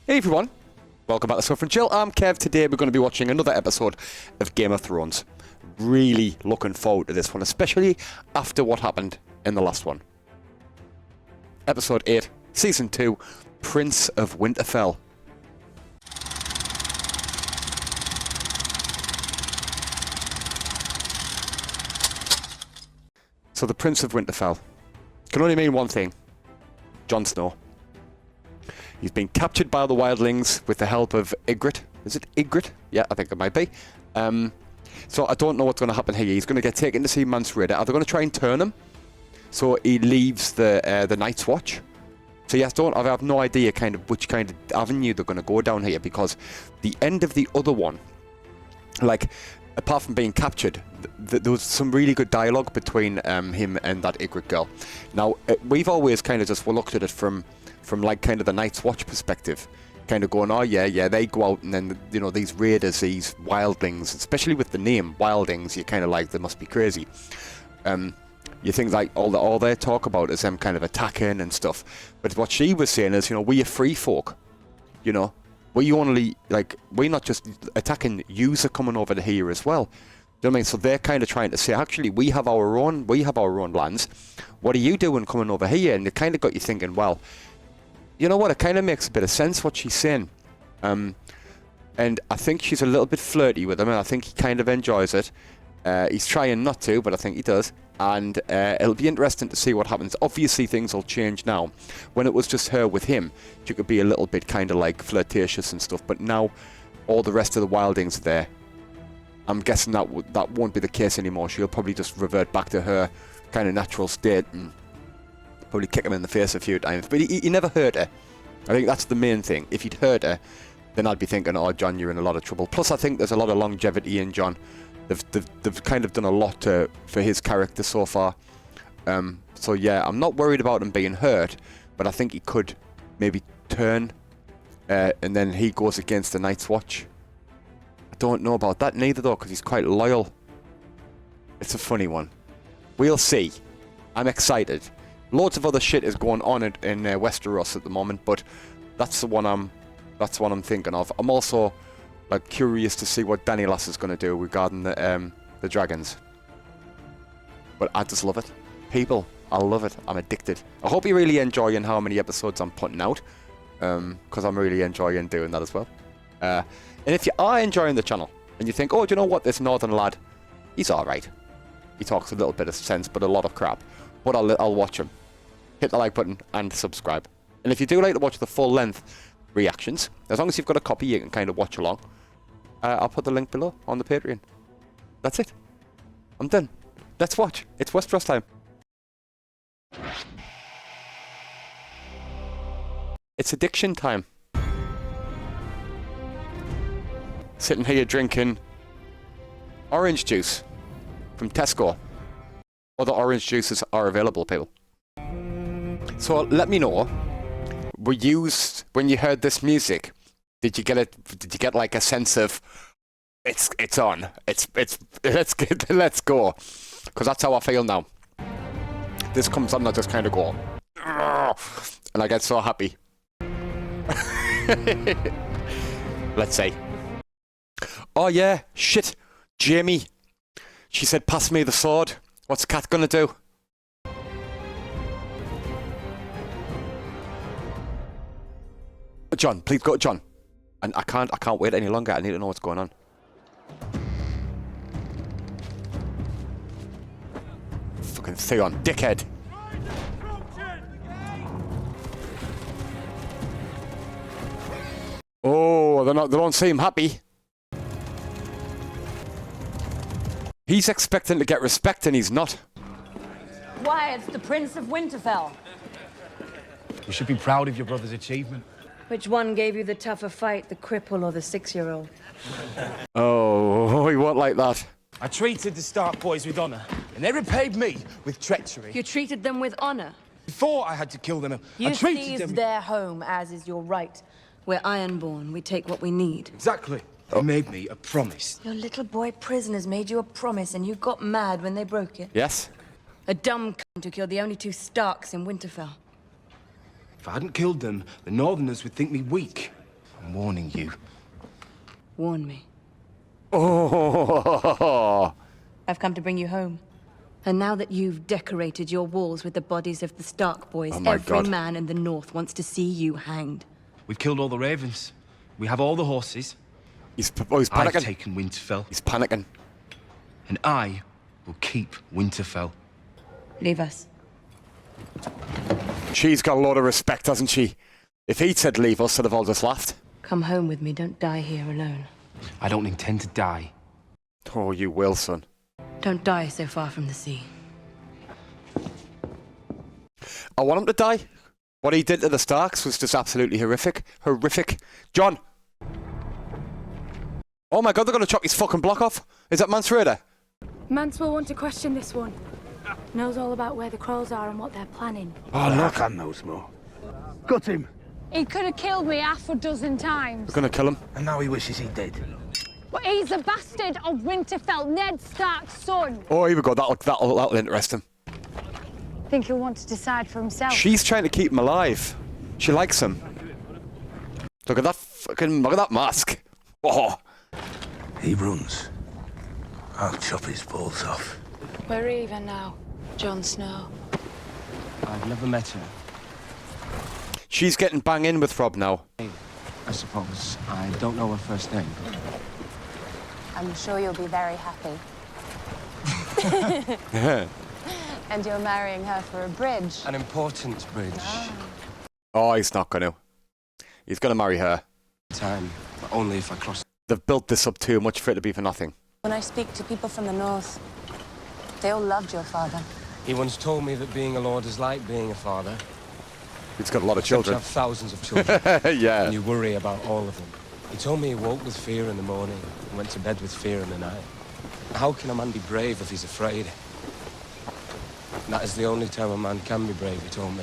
Hey everyone, welcome back to Suffer and Chill. I'm Kev. Today we're going to be watching another episode of Game of Thrones. Really looking forward to this one, especially after what happened in the last one. Episode 8, Season 2, Prince of Winterfell. So the Prince of Winterfell can only mean one thing: Jon Snow. He's been captured by the wildlings with the help of Ygritte. Is it Ygritte? Yeah, I think it might be. So I don't know what's going to happen here. He's going to get taken to see Mance Rayder. Are they going to try and turn him so he leaves the Night's Watch? So yes, I have no idea which kind of avenue they're going to go down here, because the end of the other one, like, apart from being captured, there was some really good dialogue between him and that Ygritte girl. Now, we've always kind of just looked at it from like kind of the Night's Watch perspective, kind of going, oh yeah, they go out and then, you know, these raiders, these wildlings, especially with the name wildlings, you're kind of like, they must be crazy. You think like all they talk about is them kind of attacking and stuff, but what she was saying is, you know, we're free folk, you know, we're not just attacking, yous are coming over to here as well. You know what I mean? So they're kind of trying to say, actually, we have our own lands. What are you doing coming over here? And it kind of got you thinking, well, you know what? It kind of makes a bit of sense what she's saying. And I think she's a little bit flirty with him, and I think he kind of enjoys it. He's trying not to, but I think he does. And it'll be interesting to see what happens. Obviously, things will change now. When it was just her with him, she could be a little bit kind of like flirtatious and stuff. But now all the rest of the wildlings are there. I'm guessing that won't be the case anymore. She'll probably just revert back to her kind of natural state and probably kick him in the face a few times. But he never hurt her. I think that's the main thing. If he'd hurt her, then I'd be thinking, oh, Jon, you're in a lot of trouble. Plus, I think there's a lot of longevity in Jon. They've kind of done a lot for his character so far. So yeah, I'm not worried about him being hurt, but I think he could maybe turn, and then he goes against the Night's Watch. I don't know about that neither, though, because he's quite loyal. It's a funny one. We'll see. I'm excited. Loads of other shit is going on in Westeros at the moment, but that's the one I'm thinking of. I'm also like curious to see what Benioff is going to do regarding the dragons. But I just love it. People, I love it. I'm addicted. I hope you're really enjoying how many episodes I'm putting out, because I'm really enjoying doing that as well. And if you are enjoying the channel and you think, oh, do you know what, this northern lad, he's alright. He talks a little bit of sense, but a lot of crap. But I'll watch him. Hit the like button and subscribe. And if you do like to watch the full length reactions, as long as you've got a copy, you can kind of watch along. I'll put the link below on the Patreon. That's it. I'm done. Let's watch. It's Westeros time. It's addiction time. Sitting here drinking orange juice from Tesco. Other orange juices are available, people. So let me know, when you heard this music, did you get like a sense of it's on, let's go, because that's how I feel now. This comes on and I just kind of go, and I get so happy. Let's see. Oh yeah, shit, Jaime. She said, pass me the sword. What's Cat gonna do? Jon, please go, Jon. And I can't wait any longer. I need to know what's going on. Fucking Theon, dickhead. Oh, they don't seem happy. He's expecting to get respect and he's not. Why, it's the Prince of Winterfell. You should be proud of your brother's achievement. Which one gave you the tougher fight, the cripple or the 6-year-old? Oh, he won't like that. I treated the Stark boys with honor, and they repaid me with treachery. You treated them with honor? Before I had to kill them, You I treated seized them... their home, as is your right. We're ironborn. We take what we need. Exactly. They made me a promise. Your little boy prisoners made you a promise, and you got mad when they broke it. Yes. A dumb cunt who killed the only 2 Starks in Winterfell. If I hadn't killed them, the Northerners would think me weak. I'm warning you. Warn me. Oh, I've come to bring you home. And now that you've decorated your walls with the bodies of the Stark boys, Oh my every God. man in the north wants to see you hanged. We've killed all the ravens. We have all the horses. he's I've panicking. taken Winterfell. He's panicking. And I will keep Winterfell. Leave us. She's got a lot of respect, hasn't she? If he'd said leave us, they'd have all just laughed. Come home with me. Don't die here alone. I don't intend to die. Oh, you will, son. Don't die so far from the sea. I want him to die. What he did to the Starks was just absolutely horrific. Horrific. Jon! Oh my God, they're going to chop his fucking block off. Is that Mance Rayder? Mance will want to question this one. Knows all about where the Krolls are and what they're planning. Oh, look. I knows more. Got him. He could have killed me half a dozen times. They're going to kill him. And now he wishes he did. But he's a bastard of Winterfell, Ned Stark's son. Oh, here we go. That'll interest him. Think he'll want to decide for himself. She's trying to keep him alive. She likes him. Look at that mask. Oh. He runs. I'll chop his balls off. We're even now, Jon Snow. I've never met her. She's getting bang in with Rob now. I suppose. I don't know her first name. I'm sure you'll be very happy. And you're marrying her for a bridge. An important bridge. Oh, he's not going to. He's going to marry her. Time, but only if I cross. They've built this up too much for it to be for nothing. When I speak to people from the north, they all loved your father. He once told me that being a lord is like being a father. He's got a lot of Except you children. have thousands of children. Yeah. And you worry about all of them. He told me he woke with fear in the morning and went to bed with fear in the night. How can a man be brave if he's afraid? And that is the only time a man can be brave, he told me.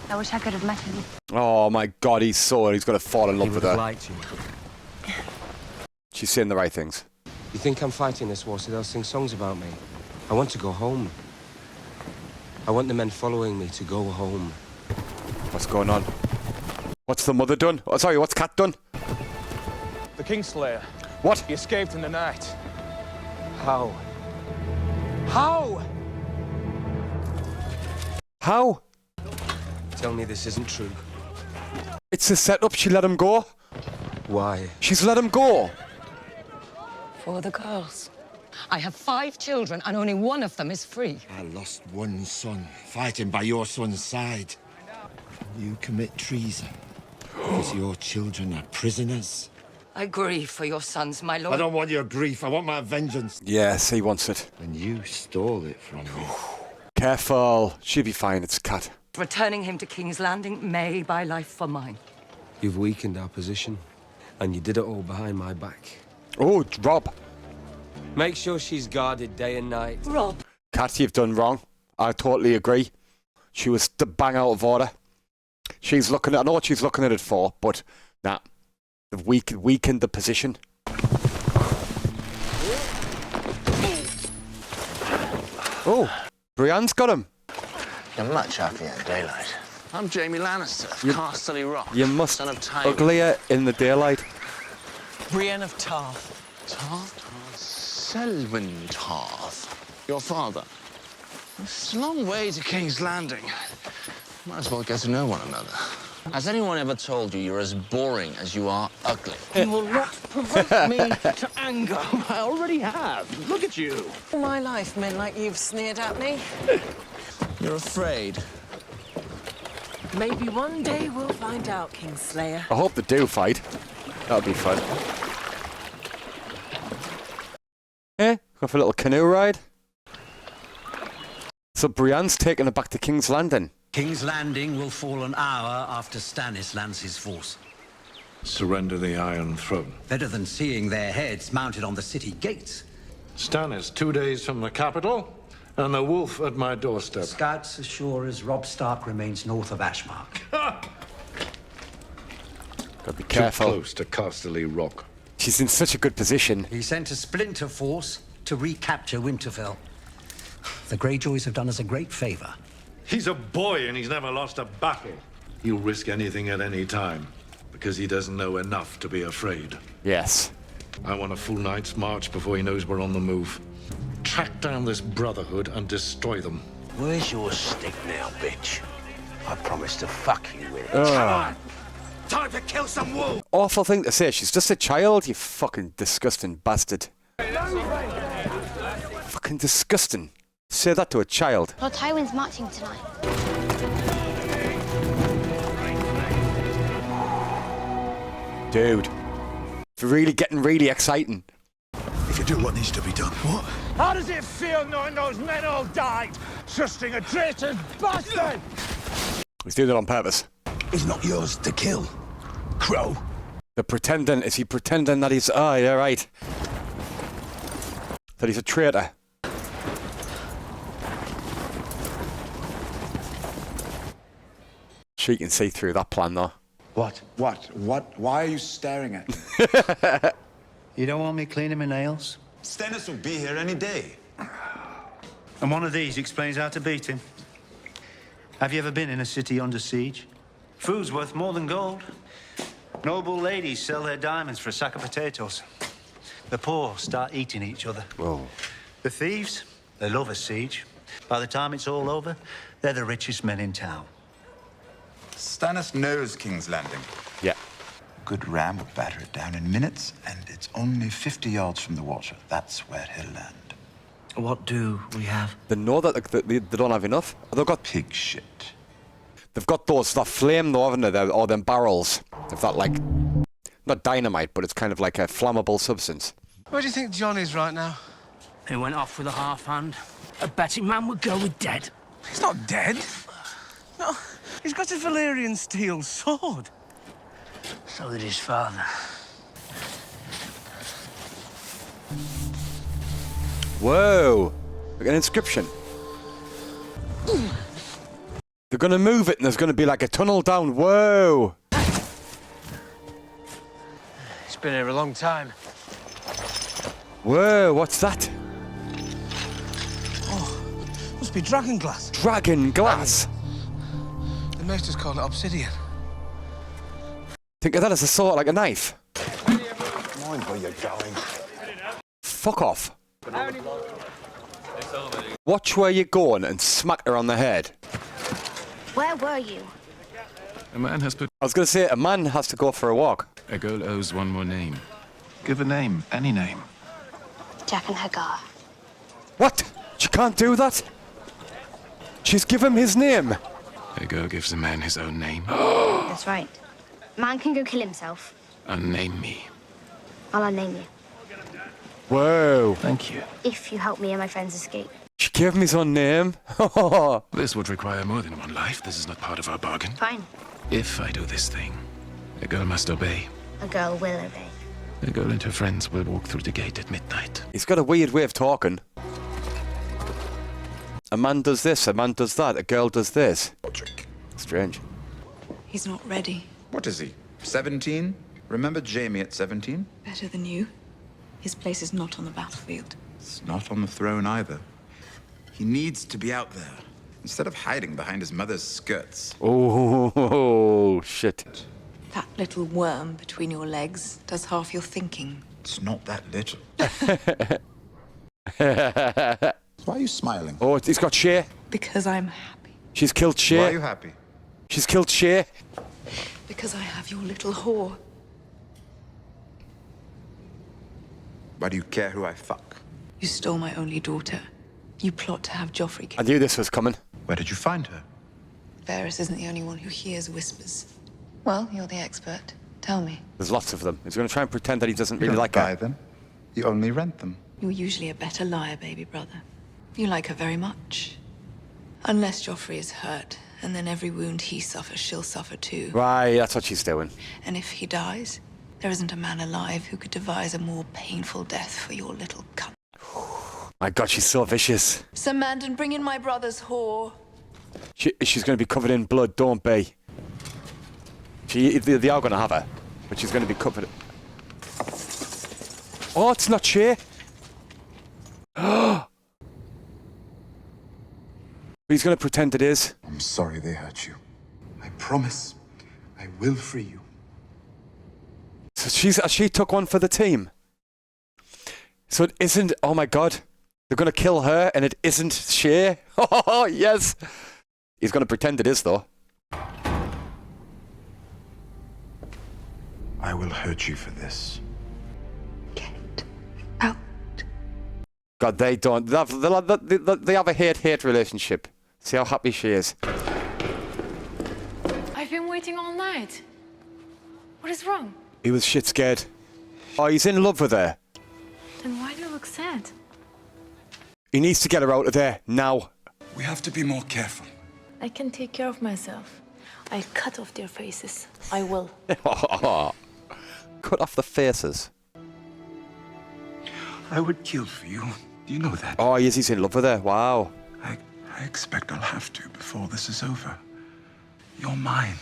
I wish I could have met him. Oh my God, he's going to fall in love He with would have her. liked you. She's saying the right things. You think I'm fighting this war so they'll sing songs about me? I want to go home. I want the men following me to go home. What's going on? What's the mother done? Oh, sorry, what's Cat done? The Kingslayer. What? He escaped in the night. How? How? How? Tell me this isn't true. It's a setup. She let him go. Why? She's let him go. For the girls. I have 5 children and only one of them is free. I lost one son, fighting by your son's side. You commit treason because your children are prisoners. I grieve for your sons, my lord. I don't want your grief, I want my vengeance. Yes, he wants it. And you stole it from me. Careful. She'll be fine. It's Cat. Returning him to King's Landing may buy life for mine. You've weakened our position, and you did it all behind my back. Oh, Rob. Make sure she's guarded day and night. Rob. Cat, you've done wrong. I totally agree. She was the bang out of order. She's looking at, I know what she's looking at it for, but nah. They've weakened the position. Oh, Brienne's got him. You're much happier in daylight. I'm Jaime Lannister, Casterly Rock. You must son of Tyrion. uglier in the daylight. Brienne of Tarth. Tarth? Selwyn Tarth. Your father. It's a long way to King's Landing. Might as well get to know one another. Has anyone ever told you you're as boring as you are ugly? You will not provoke me to anger. I already have. Look at you. All my life, men like you've sneered at me. You're afraid. Maybe one day we'll find out, Kingslayer. I hope they do fight. That'll be fun. Go for a little canoe ride. So Brienne's taking her back to King's Landing. King's Landing will fall an hour after Stannis lands his force. Surrender the Iron Throne. Better than seeing their heads mounted on the city gates. Stannis 2 days from the capital, and the wolf at my doorstep. Scouts as sure as Robb Stark remains north of Ashmark. Gotta be careful. Too close to Casterly Rock. She's in such a good position. He sent a splinter force to recapture Winterfell. The Greyjoys have done us a great favor. He's a boy and he's never lost a battle. He'll risk anything at any time. because he doesn't know enough to be afraid. Yes. I want a full night's march before he knows we're on the move. Track down this Brotherhood and destroy them. Where's your stick now, bitch? I promised to fuck you with it. Come on! Time to kill some wolves! Awful thing to say. She's just a child, you fucking disgusting bastard. Fucking disgusting. Say that to a child. Lord Tywin's marching tonight. Dude. It's really getting really exciting. If you do what needs to be done, what? How does it feel knowing those men all died? Trusting a traitor's bastard! He's doing it on purpose. He's not yours to kill, Crow. The pretending, is he pretending that he's, oh, yeah, right. That he's a traitor. She can see through that plan, though. What? Why are you staring at me? You don't want me cleaning my nails? Stannis will be here any day. And one of these explains how to beat him. Have you ever been in a city under siege? Food's worth more than gold. Noble ladies sell their diamonds for a sack of potatoes. The poor start eating each other. Whoa. The thieves, they love a siege. By the time it's all over, they're the richest men in town. Stannis knows King's Landing. Yeah. Good ram will batter it down in minutes, and it's only 50 yards from the water. That's where he'll land. What do we have? They know that they don't have enough. They've got pig shit. They've got that flame though, haven't they? Or them barrels. They've that, like, not dynamite, but it's kind of like a flammable substance. Where do you think Jon is right now? He went off with a half hand. A betting man would go with dead. He's not dead. No, he's got a Valyrian steel sword. So did his father. Whoa! Like an inscription. They're gonna move it and there's gonna be like a tunnel down. Whoa! He's been here a long time. Whoa, what's that? Oh, must be dragon glass. Dragon glass? The maesters call it obsidian. Think of that as a sword, like a knife. Mind where you're going. Fuck off. Watch where you're going and smack her on the head. Where were you? A man has put... I was going to say, a man has to go for a walk. A girl owes one more name. Give a name, any name. Jack and Hagar. What? She can't do that? She's given him his name. A girl gives a man his own name. That's right. Man can go kill himself. Unname me. I'll unname you. Whoa. Thank you. If you help me and my friends escape. She gave him his own name. This would require more than one life. This is not part of our bargain. Fine. If I do this thing, a girl must obey. A girl will obey. A girl and her friends will walk through the gate at midnight. He's got a weird way of talking. A man does this, a man does that, a girl does this. Strange. He's not ready. What is he? 17? Remember Jaime at 17? Better than you. His place is not on the battlefield. It's not on the throne either. He needs to be out there, instead of hiding behind his mother's skirts. Oh, shit. That little worm between your legs does half your thinking. It's not that little. Why are you smiling? Oh, he's got Shay. Because I'm happy. She's killed Shay. Why are you happy? She's killed Shay. Because I have your little whore. Why do you care who I fuck? You stole my only daughter. You plot to have Joffrey I killed. knew this was coming. Where did you find her? Varys isn't the only one who hears whispers. Well, you're the expert. Tell me. There's lots of them. He's going to try and pretend that he doesn't You really don't like buy her. them. You only rent them. You're usually a better liar, baby brother. You like her very much. Unless Joffrey is hurt, and then every wound he suffers, she'll suffer too. Right, that's what she's doing. And if he dies, there isn't a man alive who could devise a more painful death for your little cunt. My God, she's so vicious. Sir Mandan, bring in my brother's whore. She's going to be covered in blood, don't be. They are going to have her, but she's going to be covered. Oh, it's not Shay. He's going to pretend it is. I'm sorry they hurt you. I promise I will free you. So she took one for the team. So it isn't. Oh my God, they're gonna kill her, and it isn't Shay. Oh yes. He's gonna pretend it is though. I will hurt you for this. God, they don't. They have a hate-hate relationship. See how happy she is. I've been waiting all night. What is wrong? He was shit scared. Oh, he's in love with her. Then why do you look sad? He needs to get her out of there now. We have to be more careful. I can take care of myself. I'll cut off their faces. I will. Cut off the faces. I would kill for you. Do you know that? Oh, yes, he's in love with her. Wow. I expect I'll have to before this is over. You're mine.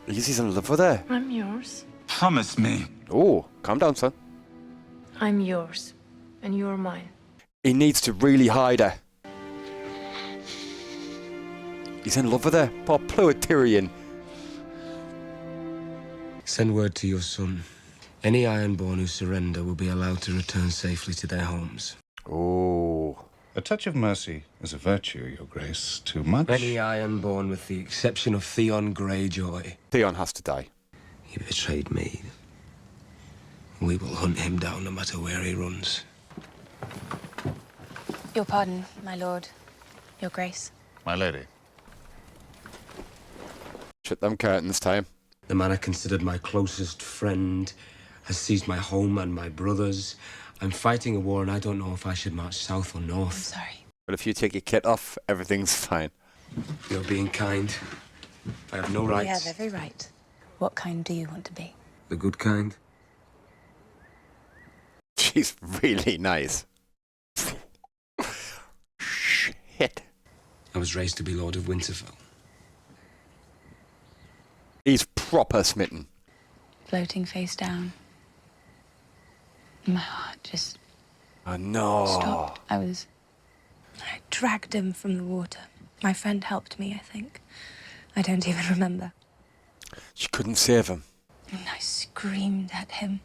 Yes, he's in love with her. I'm yours. Promise me. Oh, calm down, son. I'm yours. And you're mine. He needs to really hide her. He's in love with her. Poor Tyrion. Send word to your son. Any Ironborn who surrender will be allowed to return safely to their homes. Oh. A touch of mercy is a virtue, Your Grace. Too much? Any Ironborn, with the exception of Theon Greyjoy. Theon has to die. He betrayed me. We will hunt him down no matter where he runs. Your pardon, my lord. Your grace. My lady. Shut them curtains, time. The man I considered my closest friend has seized my home and my brothers. I'm fighting a war and I don't know if I should march south or north. I'm sorry. But if you take your kit off, everything's fine. You're being kind. I have no rights. You have every right. What kind do you want to be? The good kind. She's really nice. Shit. I was raised to be Lord of Winterfell. He's proper smitten. Floating face down. My heart just Oh no. stopped. I dragged him from the water. My friend helped me, I think. I don't even remember. She couldn't save him. And I screamed at him.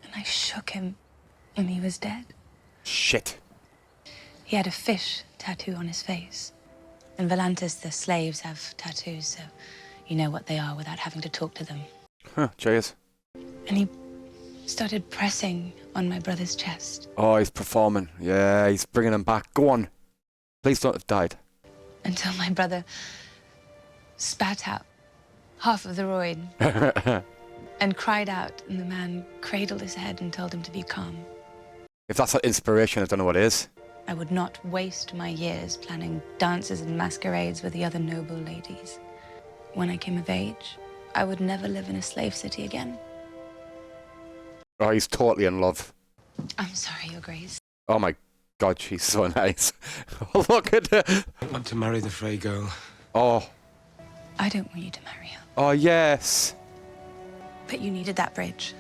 And I shook him. And he was dead. Shit. He had a fish tattoo on his face. In Volantis, the slaves have tattoos, so you know what they are without having to talk to them. Huh, cheers. And he started pressing on my brother's chest. Oh, he's performing. Yeah, he's bringing him back. Go on. Please don't have died. Until my brother spat out half of the roid and cried out, and the man cradled his head and told him to be calm. If that's not inspiration, I don't know what is. I would not waste my years planning dances and masquerades with the other noble ladies. When I came of age, I would never live in a slave city again. Oh, he's totally in love. I'm sorry, Your Grace. Oh my God, she's so nice. Look at her. I want to marry the Frey girl. Oh. I don't want you to marry her. Oh, yes. But you needed that bridge.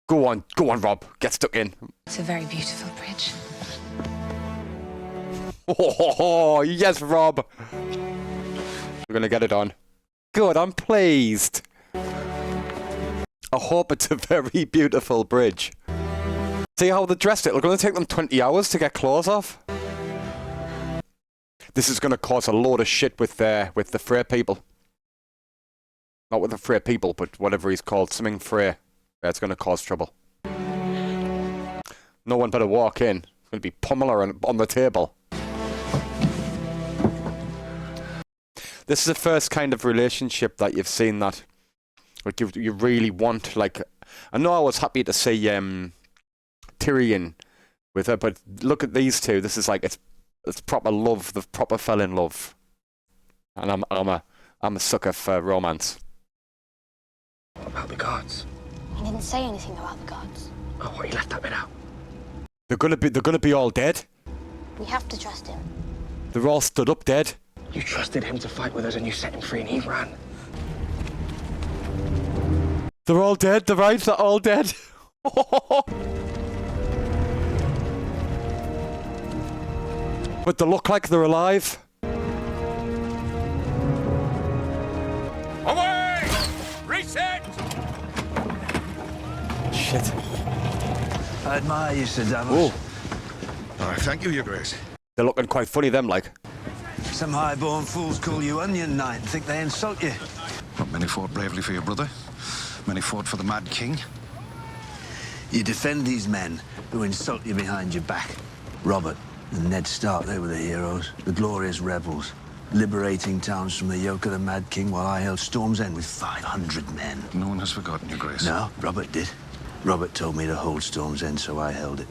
Go on, Rob. Get stuck in. It's a very beautiful bridge. Oh, yes, Rob. We're going to get it on. Good, I'm pleased. I hope it's a very beautiful bridge. See how they dressed it? It's going to take them 20 hours to get clothes off. This is going to cause a load of shit with the Frey people. Not with the Frey people, but whatever he's called. Something Frey. It's going to cause trouble. No one better walk in. It's going to be pummeler on the table. This is the first kind of relationship that you've seen that like you really want. Like, I know I was happy to see Tyrion with her, but look at these two. This is like it's proper love. They've proper fell in love, and I'm a sucker for romance. What about the guards? He didn't say anything about the guards. Oh, what, he left that bit out? They're gonna be all dead. We have to trust him. They're all stood up dead. You trusted him to fight with us and you set him free and he ran. They're all dead. They're right. They're all dead. But they look like they're alive. Away! Reset! shit. I admire you, Sir Davos. Oh, thank you, Your Grace. They're looking quite funny, them, like. Some high-born fools call you Onion Knight and think they insult you. Not many fought bravely for your brother. Many fought for the Mad King. You defend these men who insult you behind your back. Robert and Ned Stark, they were the heroes, the glorious rebels, liberating towns from the yoke of the Mad King while I held Storm's End with 500 men. No one has forgotten, Your Grace. No, Robert did. Robert told me to hold Storm's End, so I held it.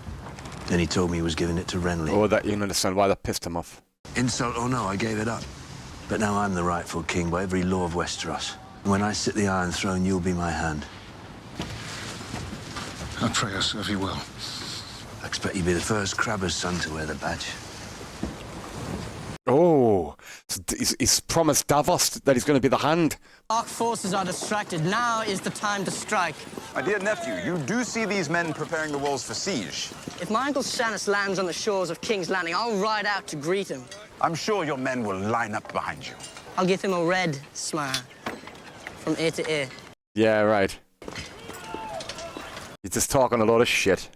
Then he told me he was giving it to Renly. Oh, that you can understand why that pissed him off. Insult or no, I gave it up. But now I'm the rightful king by every law of Westeros. And when I sit the Iron Throne, you'll be my hand. I pray I serve you well. I expect you'll be the first crabber's son to wear the badge. Oh, he's promised Davos that he's going to be the hand. Our forces are distracted. Now is the time to strike. My dear nephew, you do see these men preparing the walls for siege. If my uncle Stannis lands on the shores of King's Landing, I'll ride out to greet him. I'm sure your men will line up behind you. I'll give him a red smile from ear to ear. Yeah, right. He's just talking a lot of shit.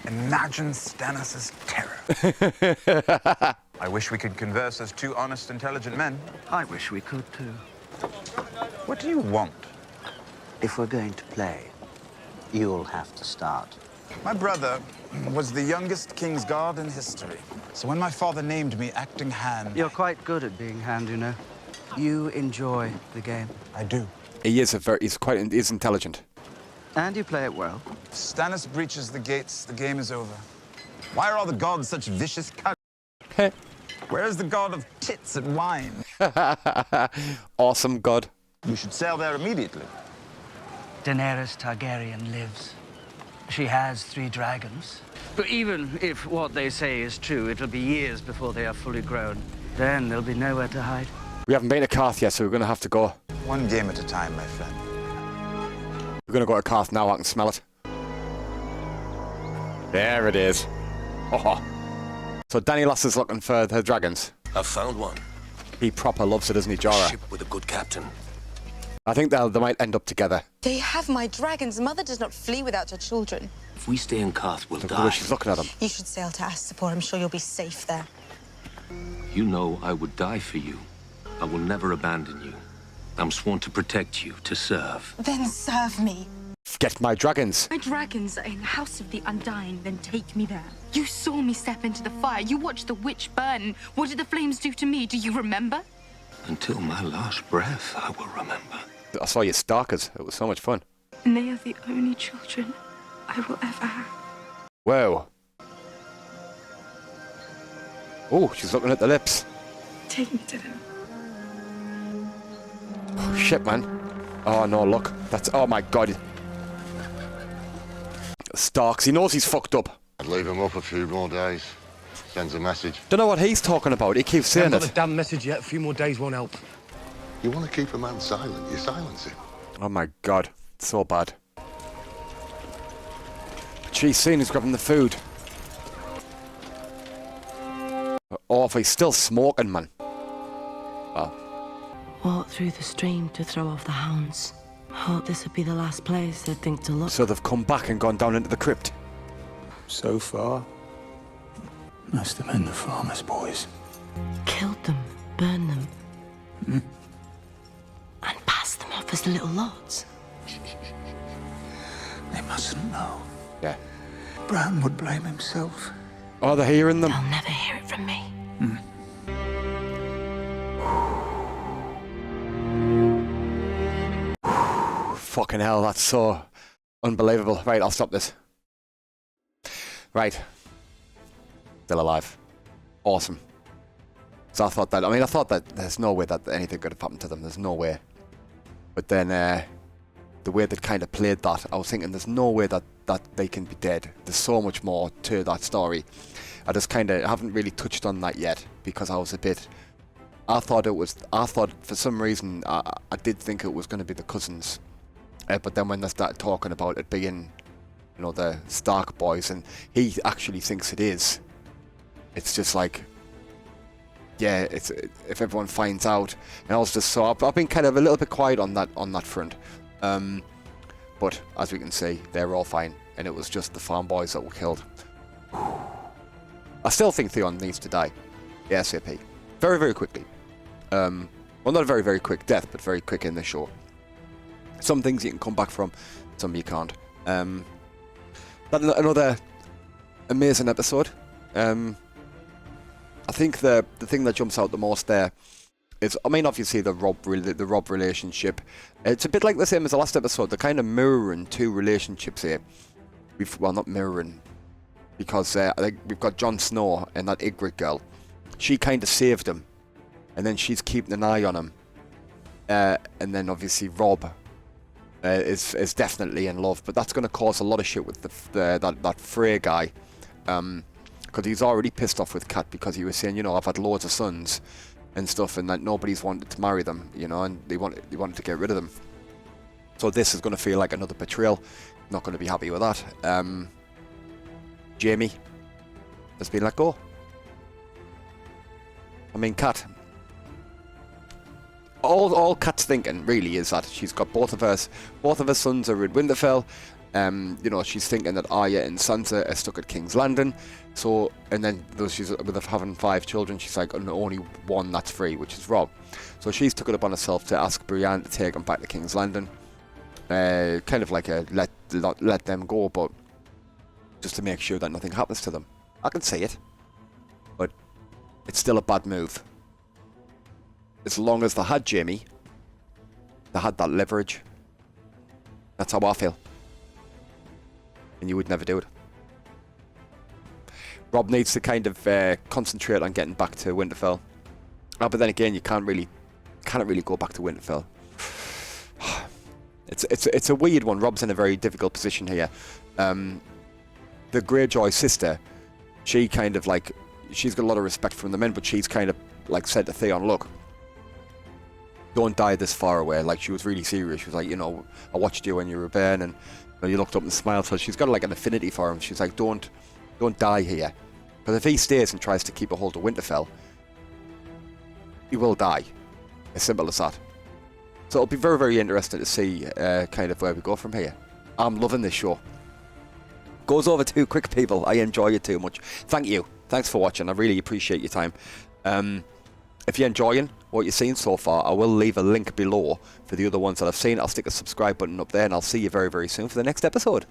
Imagine Stannis' terror. I wish we could converse as two honest, intelligent men. I wish we could, too. What do you want? If we're going to play, you'll have to start. My brother was the youngest King's Guard in history. So when my father named me acting hand... You're quite good at being hand, you know. You enjoy the game. I do. He's intelligent. And you play it well. If Stannis breaches the gates, the game is over. Why are all the gods such vicious cunts? Where is the god of tits and wine? Awesome god. You should sail there immediately. Daenerys Targaryen lives. She has 3 dragons. But even if what they say is true, it'll be years before they are fully grown. Then there'll be nowhere to hide. We haven't been to Karth yet, so we're going to have to go. One game at a time, my friend. We're going to go to Karth now. I can smell it. There it is. Oh. So Danny Lass is looking for the dragons. I've found one. He proper loves it, doesn't he, Jorah? Ship with a good captain. I think they might end up together. They have my dragons. Mother does not flee without her children. If we stay in Karth, we'll Look die. the way she's looking at him. You should sail to Astapor. I'm sure you'll be safe there. You know I would die for you. I will never abandon you. I'm sworn to protect you, to serve. Then serve me. Get my dragons. My dragons are in the House of the Undying, then take me there. You saw me step into the fire. You watched the witch burn. What did the flames do to me? Do you remember? Until my last breath, I will remember. I saw you stalkers. It was so much fun. And they are the only children I will ever have. Whoa. Oh, she's looking at the lips. Take me to them. Oh, shit, man. Oh, no, look. That's... Oh, my God. Starks. He knows he's fucked up. I'd leave him up a few more days. Sends a message. Don't know what he's talking about. He keeps saying Haven't got it. the damn message yet. A few more days won't help. You want to keep a man silent, you silence him. Oh, my God. So bad. She's seen he's grabbing the food. Oh, if he's still smoking, man. Wow. Walk through the stream to throw off the hounds. Hope this would be the last place they'd think to look. So they've come back and gone down into the crypt. So far, must have been the farmer's boys. Killed them, burned them, and passed them off as little lots. They mustn't know. Yeah. Bran would blame himself. Oh, they're hearing them. They'll never hear it from me. Fucking hell, that's so unbelievable. Right, I'll stop this. Right. Still alive. Awesome. So I thought that there's no way that anything could have happened to them. There's no way. But then, the way they kind of played that, I was thinking there's no way that they can be dead. There's so much more to that story. I haven't really touched on that yet because I was a bit... I thought for some reason, I did think it was going to be the cousins. But then when they started talking about it being, the Stark boys, and he actually thinks it is. It's just like, yeah, if everyone finds out, and I was just I've been kind of a little bit quiet on that front. But as we can see, they're all fine, and it was just the farm boys that were killed. I still think Theon needs to die ASAP. Very, very quickly. Well, not a very, very quick death, but very quick in the show. Some things you can come back from, some you can't. Another amazing episode. I think the thing that jumps out the most there is, I mean, obviously the Robb relationship. It's a bit like the same as the last episode. They're kind of mirroring two relationships here. Well, not mirroring, because I think we've got Jon Snow and that Ygritte girl. She kind of saved him, and then she's keeping an eye on him. And then obviously Robb is definitely in love, but that's going to cause a lot of shit with that Frey guy, because he's already pissed off with Cat because he was saying, you know, I've had loads of sons and stuff, and that nobody's wanted to marry them, you know, and they wanted to get rid of them. So this is going to feel like another betrayal. Not going to be happy with that. Jaime has been let go. I mean, Cat. All Cat's thinking really is that she's got both of her sons are in Winterfell. You know, she's thinking that Arya and Sansa are stuck at King's Landing. So, and then though she's with having 5 children, she's like only one that's free, which is Robb. So she's took it upon herself to ask Bryan to take him back to King's Landing. Kind of like a let them go, but just to make sure that nothing happens to them. I can see it, but it's still a bad move. As long as they had Jaime, they had that leverage. That's how I feel. And you would never do it. Robb needs to kind of concentrate on getting back to Winterfell. But then again, you can't really go back to Winterfell. It's a weird one. Robb's in a very difficult position here. The Greyjoy sister, she kind of like, she's got a lot of respect from the men, but she's kind of like said to Theon, look, don't die this far away. Like, she was really serious. She was like, you know, I watched you when you were born, and you know, you looked up and smiled. So she's got like an affinity for him. She's like, don't die here, because if he stays and tries to keep a hold of Winterfell, he will die. As simple as that. So it'll be very, very interesting to see kind of where we go from here. I'm loving this show. Goes over too quick, people. I enjoy it too much. Thank you. Thanks for watching. I really appreciate your time. If you're enjoying what you've seen so far, I will leave a link below for the other ones that I've seen. I'll stick a subscribe button up there, and I'll see you very, very soon for the next episode.